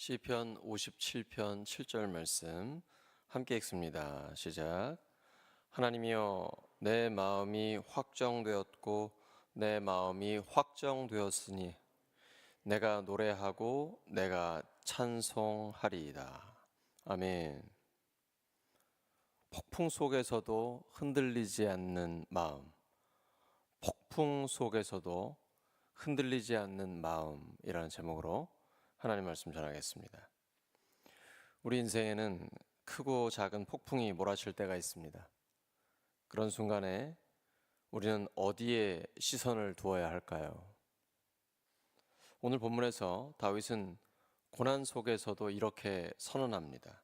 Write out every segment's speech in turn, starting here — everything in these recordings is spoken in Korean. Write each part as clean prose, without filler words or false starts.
시편 57편 7절 말씀 함께 읽습니다. 시작. 하나님이여, 내 마음이 확정되었고 내 마음이 확정되었으니 내가 노래하고 내가 찬송하리이다. 아멘. 폭풍 속에서도 흔들리지 않는 마음, 폭풍 속에서도 흔들리지 않는 마음이라는 제목으로 하나님 말씀 전하겠습니다. 우리 인생에는 크고 작은 폭풍이 몰아칠 때가 있습니다. 그런 순간에 우리는 어디에 시선을 두어야 할까요? 오늘 본문에서 다윗은 고난 속에서도 이렇게 선언합니다.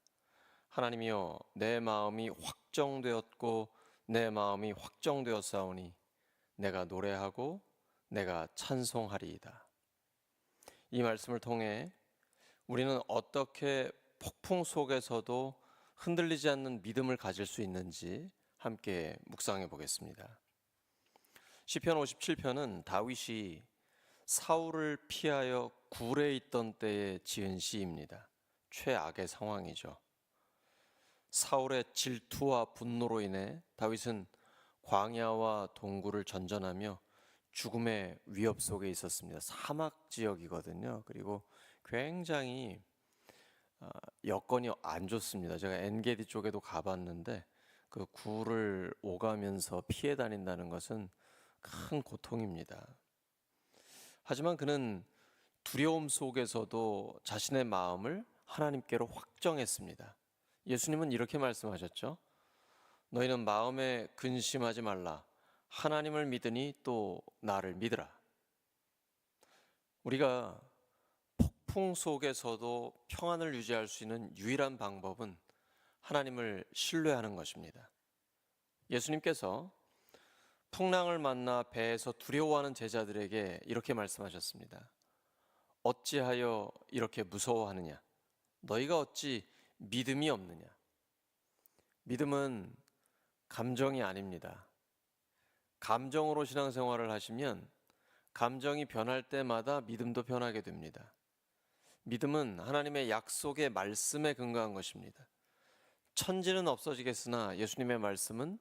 하나님이여, 내 마음이 확정되었고 내 마음이 확정되었사오니 내가 노래하고 내가 찬송하리이다. 이 말씀을 통해 우리는 어떻게 폭풍 속에서도 흔들리지 않는 믿음을 가질 수 있는지 함께 묵상해 보겠습니다. 시편 57편은 다윗이 사울을 피하여 굴에 있던 때에 지은 시입니다. 최악의 상황이죠. 사울의 질투와 분노로 인해 다윗은 광야와 동굴을 전전하며 죽음의 위협 속에 있었습니다. 사막 지역이거든요. 그리고 굉장히 여건이 안 좋습니다. 제가 엔게디 쪽에도 가봤는데 그 굴을 오가면서 피해 다닌다는 것은 큰 고통입니다. 하지만 그는 두려움 속에서도 자신의 마음을 하나님께로 확정했습니다. 예수님은 이렇게 말씀하셨죠. 너희는 마음에 근심하지 말라. 하나님을 믿으니 또 나를 믿으라. 우리가 폭풍 속에서도 평안을 유지할 수 있는 유일한 방법은 하나님을 신뢰하는 것입니다. 예수님께서 풍랑을 만나 배에서 두려워하는 제자들에게 이렇게 말씀하셨습니다. 어찌하여 이렇게 무서워하느냐? 너희가 어찌 믿음이 없느냐? 믿음은 감정이 아닙니다. 감정으로 신앙생활을 하시면 감정이 변할 때마다 믿음도 변하게 됩니다. 믿음은 하나님의 약속의 말씀에 근거한 것입니다. 천지는 없어지겠으나 예수님의 말씀은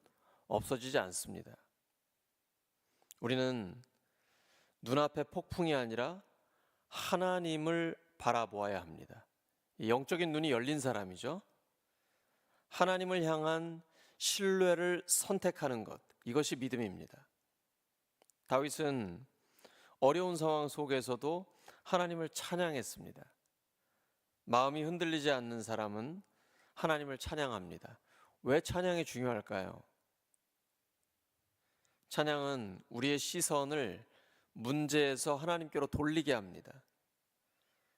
없어지지 않습니다. 우리는 눈앞의 폭풍이 아니라 하나님을 바라보아야 합니다. 영적인 눈이 열린 사람이죠. 하나님을 향한 신뢰를 선택하는 것, 이것이 믿음입니다. 다윗은 어려운 상황 속에서도 하나님을 찬양했습니다. 마음이 흔들리지 않는 사람은 하나님을 찬양합니다. 왜 찬양이 중요할까요? 찬양은 우리의 시선을 문제에서 하나님께로 돌리게 합니다.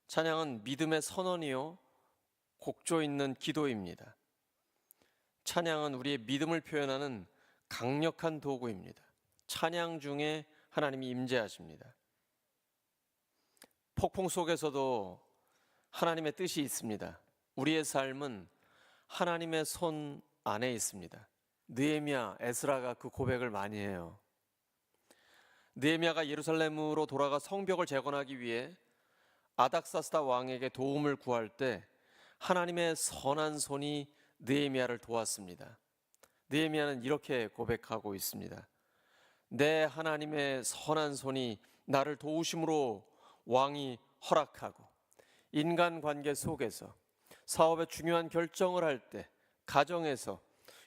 찬양은 믿음의 선언이요, 곡조 있는 기도입니다. 찬양은 우리의 믿음을 표현하는 강력한 도구입니다. 찬양 중에 하나님이 임재하십니다. 폭풍 속에서도 하나님의 뜻이 있습니다. 우리의 삶은 하나님의 손 안에 있습니다. 느헤미야, 에스라가 그 고백을 많이 해요. 느헤미야가 예루살렘으로 돌아가 성벽을 재건하기 위해 아닥사스다 왕에게 도움을 구할 때 하나님의 선한 손이 느헤미야를 도왔습니다. 느헤미야는 이렇게 고백하고 있습니다. 내 하나님의 선한 손이 나를 도우심으로 왕이 허락하고 인간관계 속에서 사업의 중요한 결정을 할 때 가정에서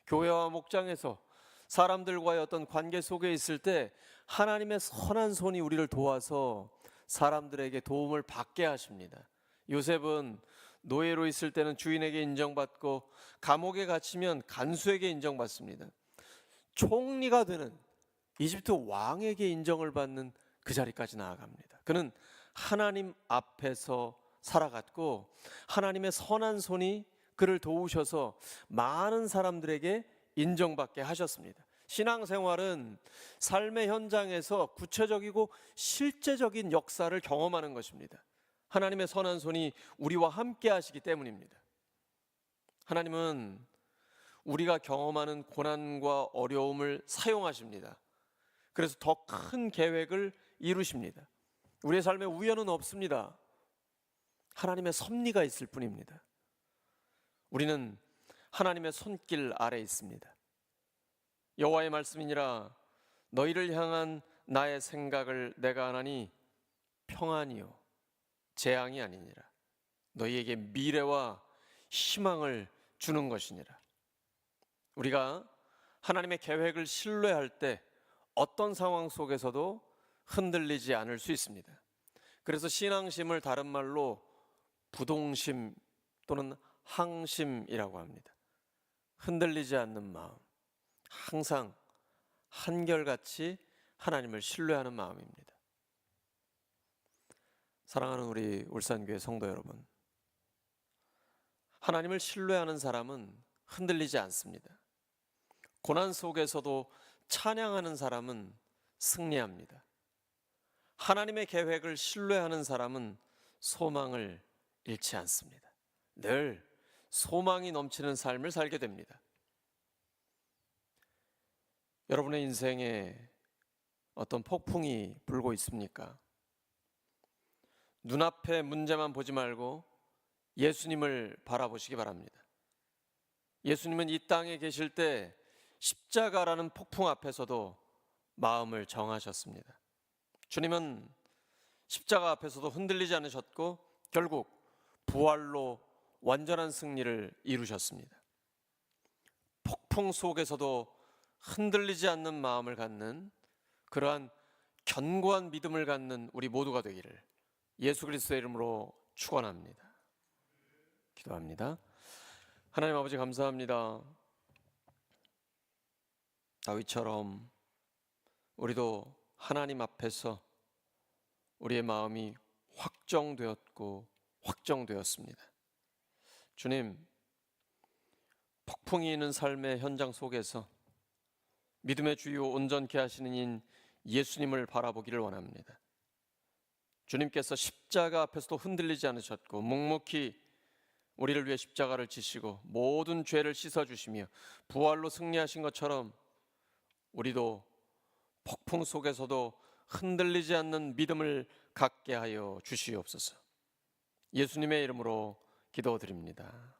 교회와 목장에서 사람들과의 어떤 관계 속에 있을 때 하나님의 선한 손이 우리를 도와서 사람들에게 도움을 받게 하십니다. 요셉은 노예로 있을 때는 주인에게 인정받고 감옥에 갇히면 간수에게 인정받습니다. 총리가 되는 이집트 왕에게 인정을 받는 그 자리까지 나아갑니다. 그는 하나님 앞에서 살아갔고 하나님의 선한 손이 그를 도우셔서 많은 사람들에게 인정받게 하셨습니다. 신앙생활은 삶의 현장에서 구체적이고 실제적인 역사를 경험하는 것입니다. 하나님의 선한 손이 우리와 함께 하시기 때문입니다. 하나님은 우리가 경험하는 고난과 어려움을 사용하십니다. 그래서 더 큰 계획을 이루십니다. 우리의 삶에 우연은 없습니다. 하나님의 섭리가 있을 뿐입니다. 우리는 하나님의 손길 아래 있습니다. 여호와의 말씀이니라 너희를 향한 나의 생각을 내가 아나니 평안이요 재앙이 아니니라. 너희에게 미래와 희망을 주는 것이니라. 우리가 하나님의 계획을 신뢰할 때 어떤 상황 속에서도 흔들리지 않을 수 있습니다. 그래서 신앙심을 다른 말로 부동심 또는 항심이라고 합니다. 흔들리지 않는 마음, 항상 한결같이 하나님을 신뢰하는 마음입니다. 사랑하는 우리 울산교회 성도 여러분, 하나님을 신뢰하는 사람은 흔들리지 않습니다. 고난 속에서도 찬양하는 사람은 승리합니다. 하나님의 계획을 신뢰하는 사람은 소망을 잃지 않습니다. 늘 소망이 넘치는 삶을 살게 됩니다. 여러분의 인생에 어떤 폭풍이 불고 있습니까? 눈앞의 문제만 보지 말고 예수님을 바라보시기 바랍니다. 예수님은 이 땅에 계실 때 십자가라는 폭풍 앞에서도 마음을 정하셨습니다. 주님은 십자가 앞에서도 흔들리지 않으셨고 결국 부활로 완전한 승리를 이루셨습니다. 폭풍 속에서도 흔들리지 않는 마음을 갖는 그러한 견고한 믿음을 갖는 우리 모두가 되기를 예수 그리스도의 이름으로 축원합니다. 기도합니다. 하나님 아버지 감사합니다. 다윗처럼 우리도 하나님 앞에서 우리의 마음이 확정되었고 확정되었습니다. 주님, 폭풍이 있는 삶의 현장 속에서 믿음의 주요 온전케 하시는 인 예수님을 바라보기를 원합니다. 주님께서 십자가 앞에서도 흔들리지 않으셨고 묵묵히 우리를 위해 십자가를 지시고 모든 죄를 씻어주시며 부활로 승리하신 것처럼 우리도 폭풍 속에서도 흔들리지 않는 믿음을 갖게 하여 주시옵소서. 예수님의 이름으로 기도드립니다.